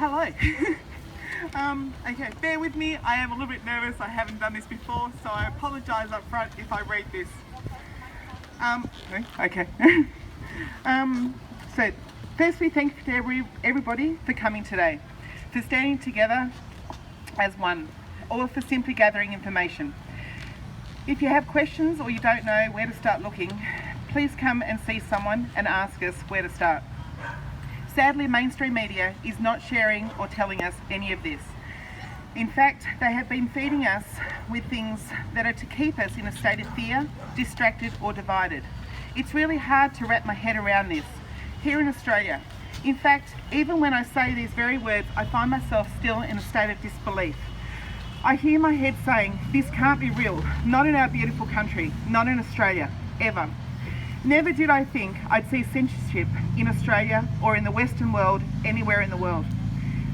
hello. Okay, bear with me. I am a little bit nervous. I haven't done this before, so I apologise up front if I read this. Okay. So, firstly, thank you to everybody for coming today, for standing together as one, or for simply gathering information. If you have questions or you don't know where to start looking, please come and see someone and ask us where to start. Sadly, mainstream media is not sharing or telling us any of this. In fact, they have been feeding us with things that are to keep us in a state of fear, distracted or divided. It's really hard to wrap my head around this here in Australia. In fact, even when I say these very words, I find myself still in a state of disbelief. I hear my head saying, this can't be real, not in our beautiful country, not in Australia, ever. Never did I think I'd see censorship in Australia or in the Western world, anywhere in the world.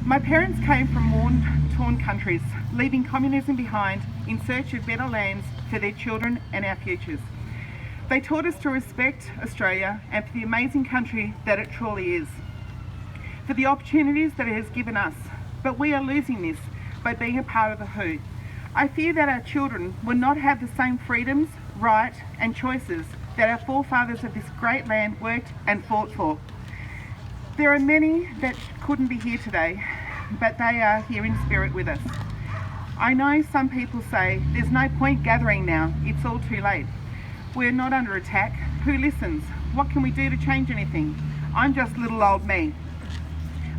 My parents came from war-torn countries, leaving communism behind in search of better lands for their children and our futures. They taught us to respect Australia and for the amazing country that it truly is, for the opportunities that it has given us. But we are losing this by being a part of the WHO. I fear that our children will not have the same freedoms, right and choices that our forefathers of this great land worked and fought for. There are many that couldn't be here today, but they are here in spirit with us. I know some people say there's no point gathering now, it's all too late. We're not under attack. Who listens? What can we do to change anything? I'm just little old me.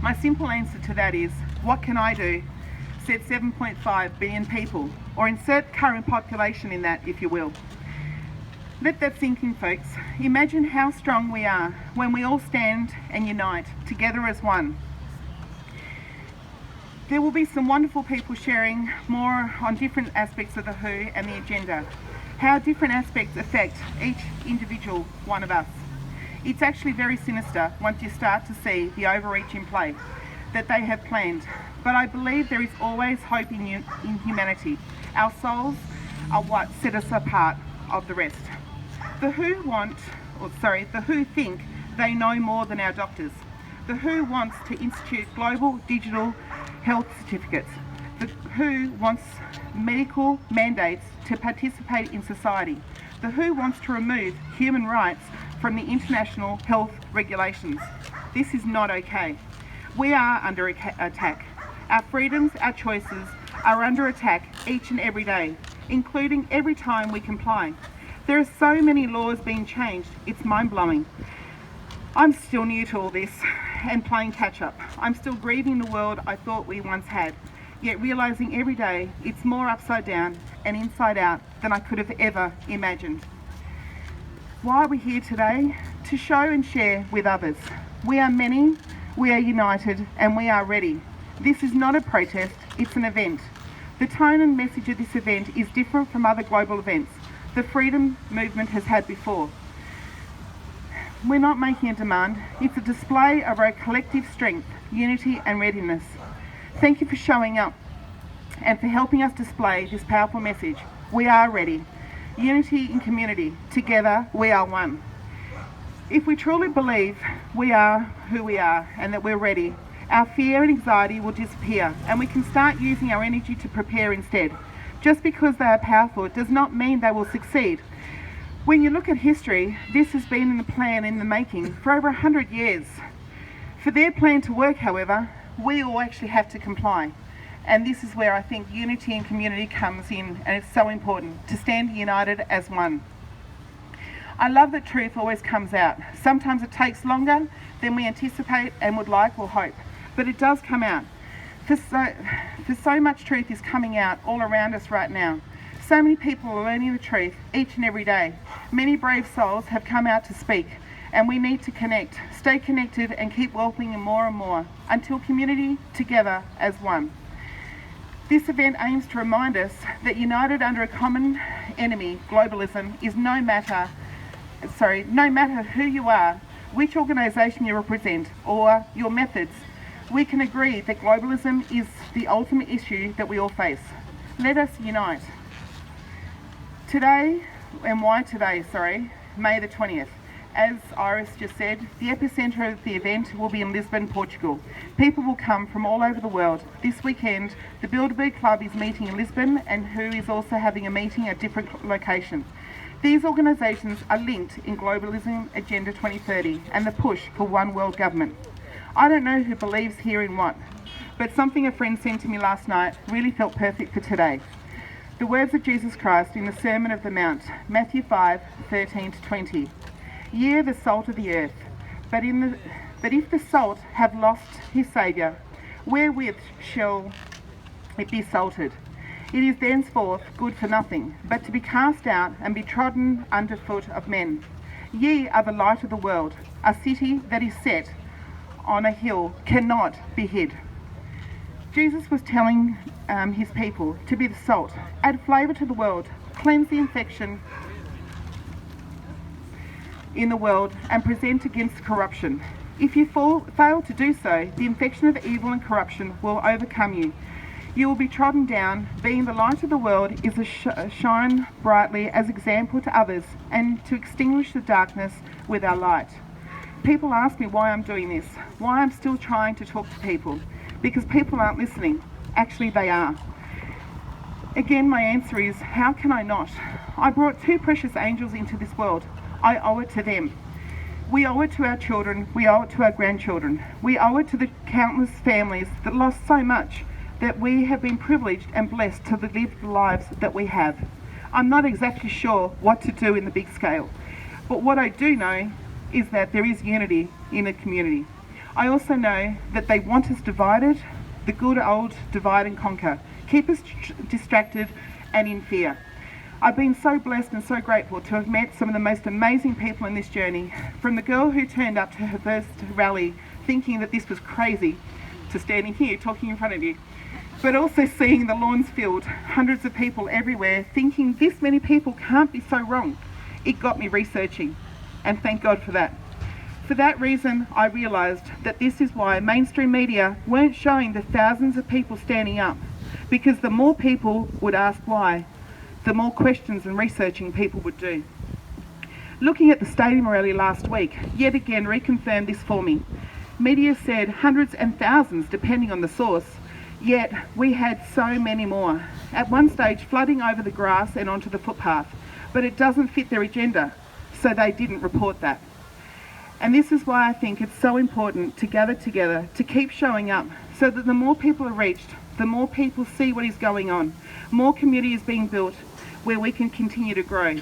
My simple answer to that is, what can I do? Said 7.5 billion people, or insert current population in that if you will. Let that sink in, folks. Imagine how strong we are when we all stand and unite together as one. There will be some wonderful people sharing more on different aspects of the WHO and the agenda, how different aspects affect each individual one of us. It's actually very sinister once you start to see the overreach in play that they have planned, but I believe there is always hope in humanity. Our souls are what set us apart of the rest. The WHO think they know more than our doctors. The WHO wants to institute global digital health certificates. The WHO wants medical mandates to participate in society. The WHO wants to remove human rights from the international health regulations. This is not okay. We are under attack. Our freedoms, our choices are under attack each and every day, including every time we comply. There are so many laws being changed, it's mind-blowing. I'm still new to all this and playing catch-up. I'm still grieving the world I thought we once had, yet realising every day it's more upside down and inside out than I could have ever imagined. Why are we here today? To show and share with others. We are many, we are united, and we are ready. This is not a protest, it's an event. The tone and message of this event is different from other global events the freedom movement has had before. We're not making a demand, it's a display of our collective strength, unity and readiness. Thank you for showing up and for helping us display this powerful message. We are ready. Unity in community, together we are one. If we truly believe we are who we are and that we're ready, our fear and anxiety will disappear and we can start using our energy to prepare instead. Just because they are powerful does not mean they will succeed. When you look at history, this has been in the plan in the making for over 100 years. For their plan to work, however, we all actually have to comply. And this is where I think unity and community comes in, and it's so important to stand united as one. I love that truth always comes out. Sometimes it takes longer than we anticipate and would like or hope, but it does come out. For so much truth is coming out all around us right now. So many people are learning the truth each and every day. Many brave souls have come out to speak, and we need to connect, stay connected and keep welcoming more and more until community together as one. This event aims to remind us that united under a common enemy, globalism, is no matter who you are, which organisation you represent or your methods, we can agree that globalism is the ultimate issue that we all face. Let us unite. Today, and why today, May the 20th. As Iris just said, the epicentre of the event will be in Lisbon, Portugal. People will come from all over the world. This weekend, the Bilderberg Club is meeting in Lisbon and WHO is also having a meeting at different locations. These organisations are linked in Globalism Agenda 2030 and the push for one world government. I don't know who believes here in what, but something a friend sent to me last night really felt perfect for today. The words of Jesus Christ in the Sermon of the Mount, Matthew 5:13-20. Ye are the salt of the earth, but if the salt have lost his savour, wherewith shall it be salted? It is thenceforth good for nothing, but to be cast out and be trodden under foot of men. Ye are the light of the world. A city that is set on a hill cannot be hid. Jesus was telling his people to be the salt, add flavour to the world, cleanse the infection in the world and present against corruption. If you fail to do so, the infection of evil and corruption will overcome you. You will be trodden down. Being the light of the world is to shine brightly as example to others and to extinguish the darkness with our light. People ask me why I'm doing this, why I'm still trying to talk to people, because people aren't listening. Actually, they are. Again, my answer is, how can I not? I brought two precious angels into this world. I owe it to them. We owe it to our children. We owe it to our grandchildren. We owe it to the countless families that lost so much, that we have been privileged and blessed to live the lives that we have. I'm not exactly sure what to do in the big scale, but what I do know is that there is unity in the community. I also know that they want us divided, the good old divide and conquer, keep us distracted and in fear. I've been so blessed and so grateful to have met some of the most amazing people in this journey, from the girl who turned up to her first rally thinking that this was crazy, to standing here talking in front of you, but also seeing the lawns filled, hundreds of people everywhere, thinking this many people can't be so wrong. It got me researching, and thank God for that. For that reason, I realised that this is why mainstream media weren't showing the thousands of people standing up, because the more people would ask why, the more questions and researching people would do. Looking at the stadium rally last week, yet again reconfirmed this for me. Media said hundreds and thousands depending on the source, yet we had so many more. At one stage flooding over the grass and onto the footpath, but it doesn't fit their agenda, so they didn't report that. And this is why I think it's so important to gather together, to keep showing up, so that the more people are reached, the more people see what is going on, more community is being built where we can continue to grow.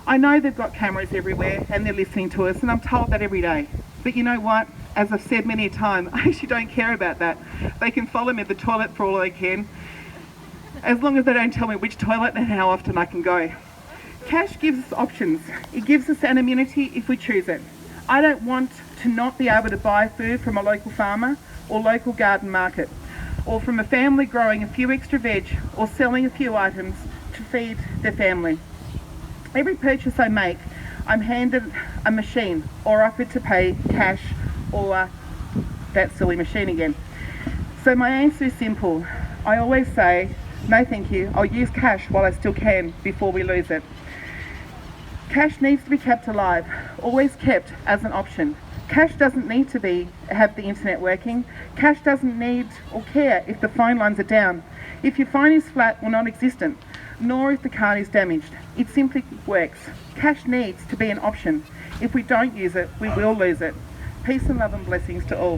I know they've got cameras everywhere and they're listening to us, and I'm told that every day. But you know what? As I've said many a time, I actually don't care about that. They can follow me at the toilet for all they can, as long as they don't tell me which toilet and how often I can go. Cash gives us options. It gives us anonymity if we choose it. I don't want to not be able to buy food from a local farmer or local garden market, or from a family growing a few extra veg or selling a few items to feed their family. Every purchase I make, I'm handed a machine or offered to pay cash or that silly machine again. So my answer is simple. I always say, no thank you, I'll use cash while I still can before we lose it. Cash needs to be kept alive, always kept as an option. Cash doesn't need to have the internet working. Cash doesn't need or care if the phone lines are down, if your phone is flat or non-existent, nor if the card is damaged. It simply works. Cash needs to be an option. If we don't use it, we will lose it. Peace and love and blessings to all.